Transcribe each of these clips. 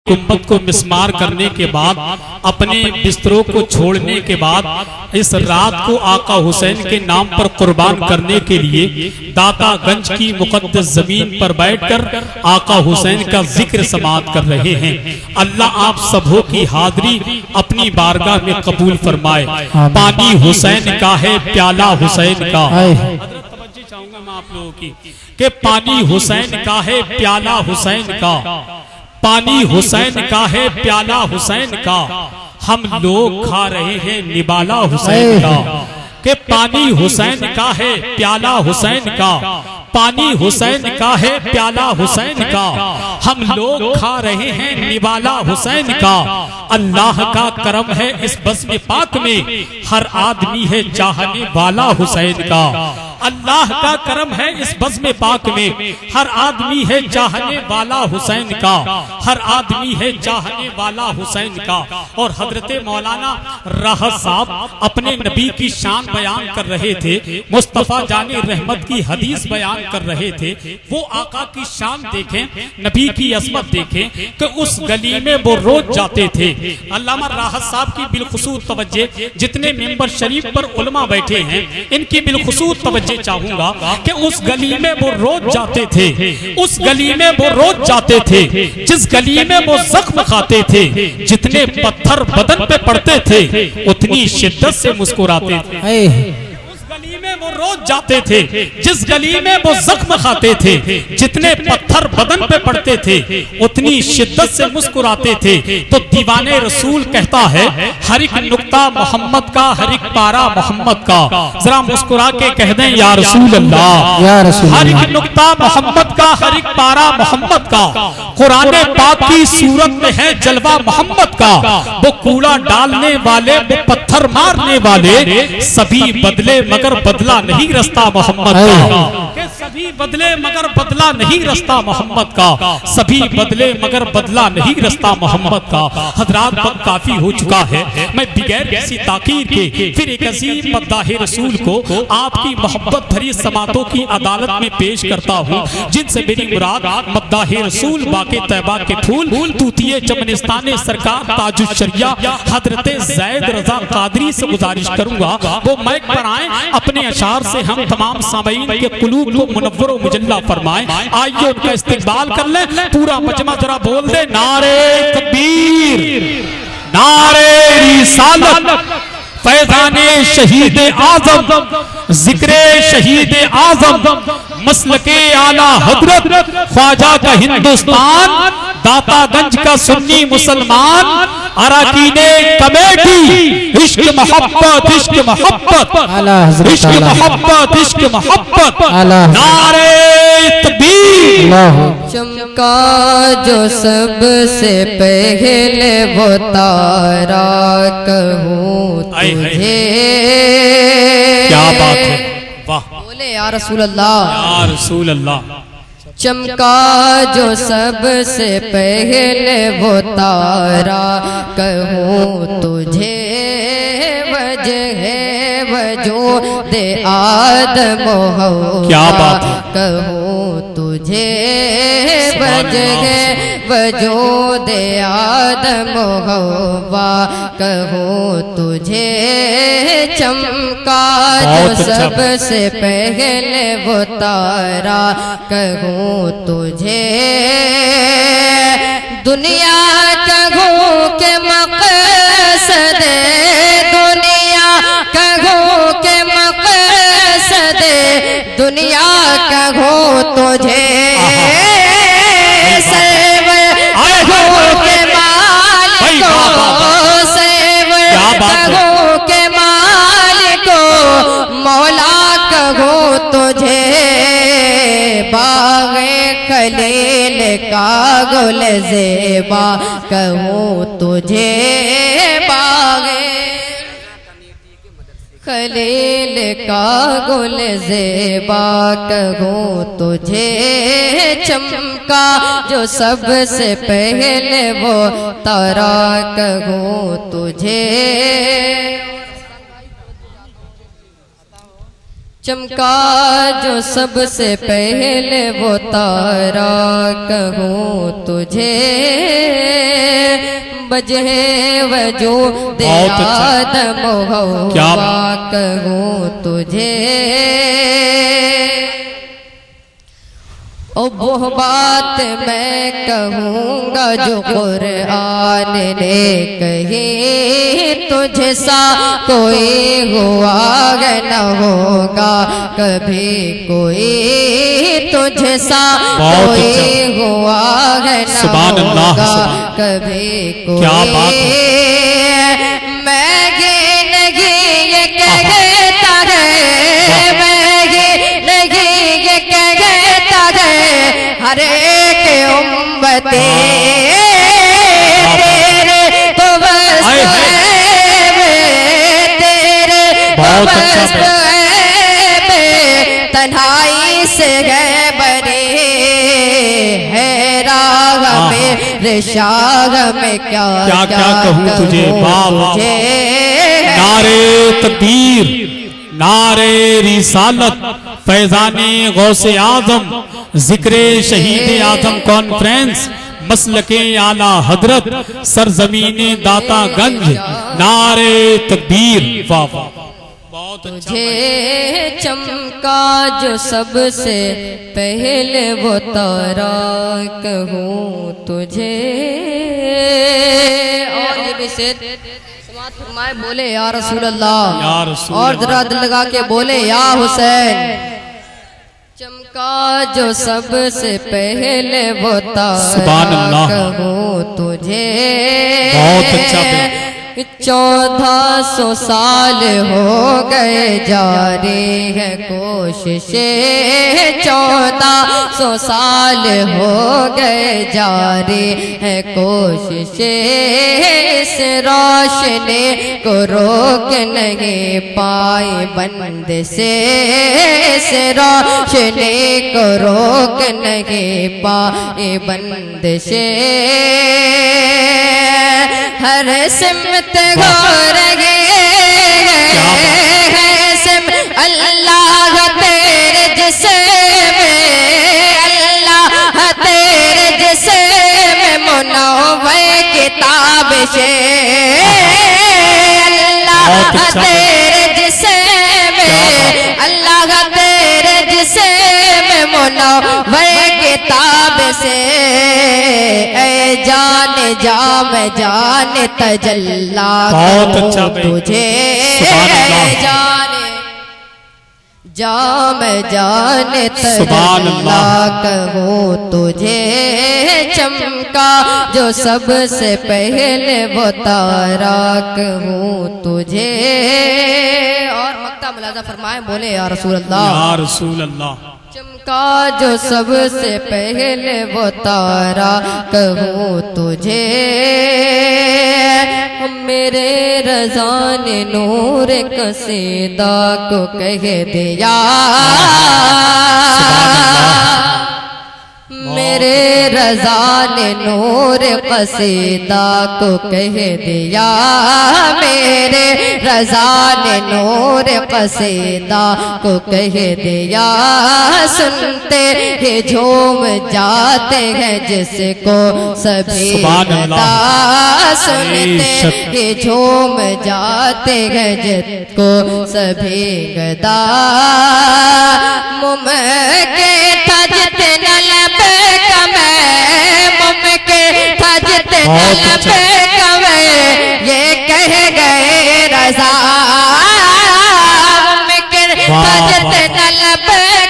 गुम्बद को मिस्मार करने के बाद, अपने बिस्तरों को छोड़ने के बाद, इस रात को आका हुसैन के नाम पर कुर्बान करने के लिए दातागंज की मुकद्दस जमीन पर बैठकर आका हुसैन का जिक्र समाअत कर रहे हैं। अल्लाह आप सबों की हाजिरी अपनी बारगाह में कबूल फरमाए। पानी हुसैन का है, प्याला हुसैन का। चाहूंगा मैं आप लोगों की कि पानी हुसैन का है, प्याला हुसैन का। पानी हुसैन का है, प्याला हुसैन का। हम लोग खा रहे हैं निबाला हुसैन का। कि पानी हुसैन का है, प्याला हुसैन का। पानी हुसैन का है, प्याला हुसैन का। हम लोग खा रहे हैं निबाला हुसैन का। अल्लाह का करम है इस बज़्म पाक में, हर आदमी है चाहने वाला हुसैन का। अल्लाह का करम है इस बज़्म पाक में, हर आदमी है चाहने वाला हुसैन का। हर आदमी है चाहने वाला हुसैन का। और हजरत मौलाना राहत साहब अपने नबी की शान बयान कर रहे थे, मुस्तफा जाने रहमत की हदीस बयान कर रहे थे। वो आका की शान देखें, नबी की असमत देखें कि उस गली में वो रोज जाते थे। अल्लामा राहत साहब की बिलखुसूस तवज्जे, जितने मेंबर शरीफ पर उलमा बैठे हैं इनकी बिलखुसूस तवज्जे चाहूंगा कि उस गली में वो रोज जाते थे। उस गली में वो रोज जाते थे जिस गली में वो जख्म खाते थे। जितने पत्थर बदन पे पड़ते थे उतनी शिद्दत से मुस्कुराते थे। गली में वो रोज जाते थे जिस गली में वो जख्म खाते थे। जितने पत्थर बदन पे पड़ते थे उतनी शिद्दत से मुस्कुराते थे। तो दीवाने रसूल कहता है, हर एक नुक्ता मोहम्मद का, हर एक पारा मोहम्मद का। जरा मुस्कुरा के कह दें या रसूल अल्लाह। हर एक नुक्ता मोहम्मद का, हर एक पारा मोहम्मद का। कुरान पाक की सूरत में है जलवा मोहम्मद का। वो कूड़ा डालने वाले, वो पत्थर मारने वाले, सभी बदले मगर बदला नहीं रास्ता मोहम्मद का। सभी बदले मगर बदला नहीं रास्ता मोहम्मद का। सभी बदले मगर बदला नहीं रास्ता मोहम्मद का। हजरात वक्त काफी हो चुका है, मैं बगैर किसी ताकीर के फिर एक अजीम मद्दाह रसूल को आपकी मोहब्बत भरी समातों की अदालत में पेश करता हूँ, जिनसे मेरी मुराद मद्दाह रसूल बाके तैबा के फूल तूतिए चमनिस्ताने सरकार ताजुश शरिया हजरत ज़ैद रजा कादरी से गुजारिश करूंगा वो माइक पर आए, अपने अशार से हम तमाम सामीन के कुलूब को मुनव्वर व मुजल्ला फरमाएं। आइए उनका इस्तिकबाल कर ले। पूरा मजमा जरा बोल दे, नारे तकबीर, नारे रिसालत, फैज़ाने शहीद आज़म, जिक्रे शहीद आज़म, मसलके आला हजरत, ख्वाजा का हिंदुस्तान, दातागंज का सुन्नी मुसलमान, अराकीने कमेटी, इश्क मोहब्बत, इश्क मोहब्बत, इश्क मोहब्बत, इश्क मोहब्बत, नारे तकबीर। चमका जो सबसे पहले वो तारा, कहूँ तुझे। क्या बात है, वाह, बोले या रसूल अल्लाह, या रसूल अल्लाह। चमका जो सबसे पहले वो तारा, कहूँ तुझे वजह वजूद आदम हव्वा। क्या बात है, कहूँ तुझे वजह वजूद आदम हव्वा। कहूँ तुझे चमका जो सबसे पहले वो तारा, कहूँ तुझे दुनिया कहूँ के मकसद, दुनिया कहूँ के मकसद, दुनिया कहूँ तुझे सर्व कहूँ के मालिक, सर्व कहूँ के मालिक, मौला कहूँ तुझे। बाग़े खलील का गुल ज़ेबा, कहूँ तुझे बाग़े खलील का गुल ज़ेबा, कहूँ तुझे चमका जो सबसे पहले वो तारा, कहूँ तुझे चमका जो सबसे पहले वो तारा, कहूँ तुझे वजह वजूद बहुत अच्छा। आदम क्या हव्वा कहूँ तुझे। ओ वो बात मैं कहूँगा जो कुरान ने कही, तुझे सा कोई हुआ न होगा कभी कोई, तुझे सा बहुत कोई अच्छा। हुआ न सुभान अल्लाह, होगा सुभान। कभी कोई। क्या बात है। मैं ये नहीं ये कहता है, मैं ये नहीं ये कहता है, हर एक उम्मती तेरे तो बस आए हाय। तेरे तो बहुत बस अच्छा तन्हाई से गए बने है राग में रिशाग में क्या क्या क्या कहूँ तुझे। वाह वाह। नारे तकदीर, नारे रिसालत, फैजाने गौसे आजम, जिक्रे शहीद आजम कॉन्फ्रेंस, मसलके आला हजरत, सरजमीने दाता गंज, नारे तकदीर। वाह वाह, बहुत अच्छा। तुझे चमका जो सबसे पहले वो तारा कहूँ तुझे। और ये भी शेर समाअत फरमाए, बोले या रसूल अल्लाह, या रसूल और अल्लाह। जरा दिल लगा के बोले या हुसैन। चमका जो सबसे पहले वो सुभान तारा अल्लाह। कहूँ तुझे। बहुत अच्छा बयान। 1400 साल हो गए जारी है कोशिशें, 1400 साल हो गए जारी है कोशिशें, इस रोशनी को रोक नहीं पाई बंद से, इस रोशनी को रोक नहीं पाई बंद से। हर सिमत गौर अल्लाह तेरे जिस्म, अल्लाह तेरे जिस्म मुनव्वर किताब से, अल्लाह तेरे जिस्म, अल्लाह तेरे जिस्म मुनव्वर किताब से। ऐ जान जाम जान तजल्ला बहुत अच्छा भाई। तुझे, सुभान अल्लाह। जान जाम जान सुभान तजल्ला अल्लाह। कहूँ तुझे। चमका जो सबसे पहले वो तारा कहूँ तुझे। और मक्ता मुलाजा फरमाए, बोले या रसूल अल्लाह, या रसूल अल्लाह। चमका जो सबसे पहले वो तारा कहूँ तुझे। मेरे रज़ा ने नूर कसीदा को कह दिया, मेरे रज़ा ने नूर कसीदा को कह दिया, मेरे रज़ा ने नूर कसीदा को कह दिया। सुनते ही झूम जाते हैं जिसको सभी गदा, सुनते ही झूम जाते हैं जिसको सभी गदा। मुमके था जितना लब कमे, मुमके था जितना लब कमे, ये कह गए रज़ा, मुमके था जितना लब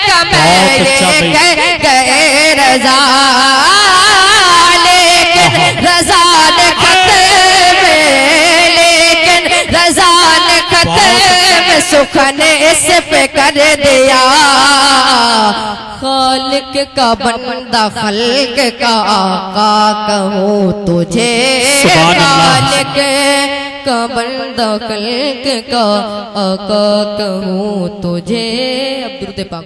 कमे, ये कह गए रज़ा। लेकिन रज़ा ने खत्म, लेकिन रज़ा ने खत्म सुखने इस पे कर दिया। खालिक का बंदा खल्क का आका कहूँ तुझे, खालिक का बंदा खल्क का आका कहूँ तुझे। अब दुरूद पाक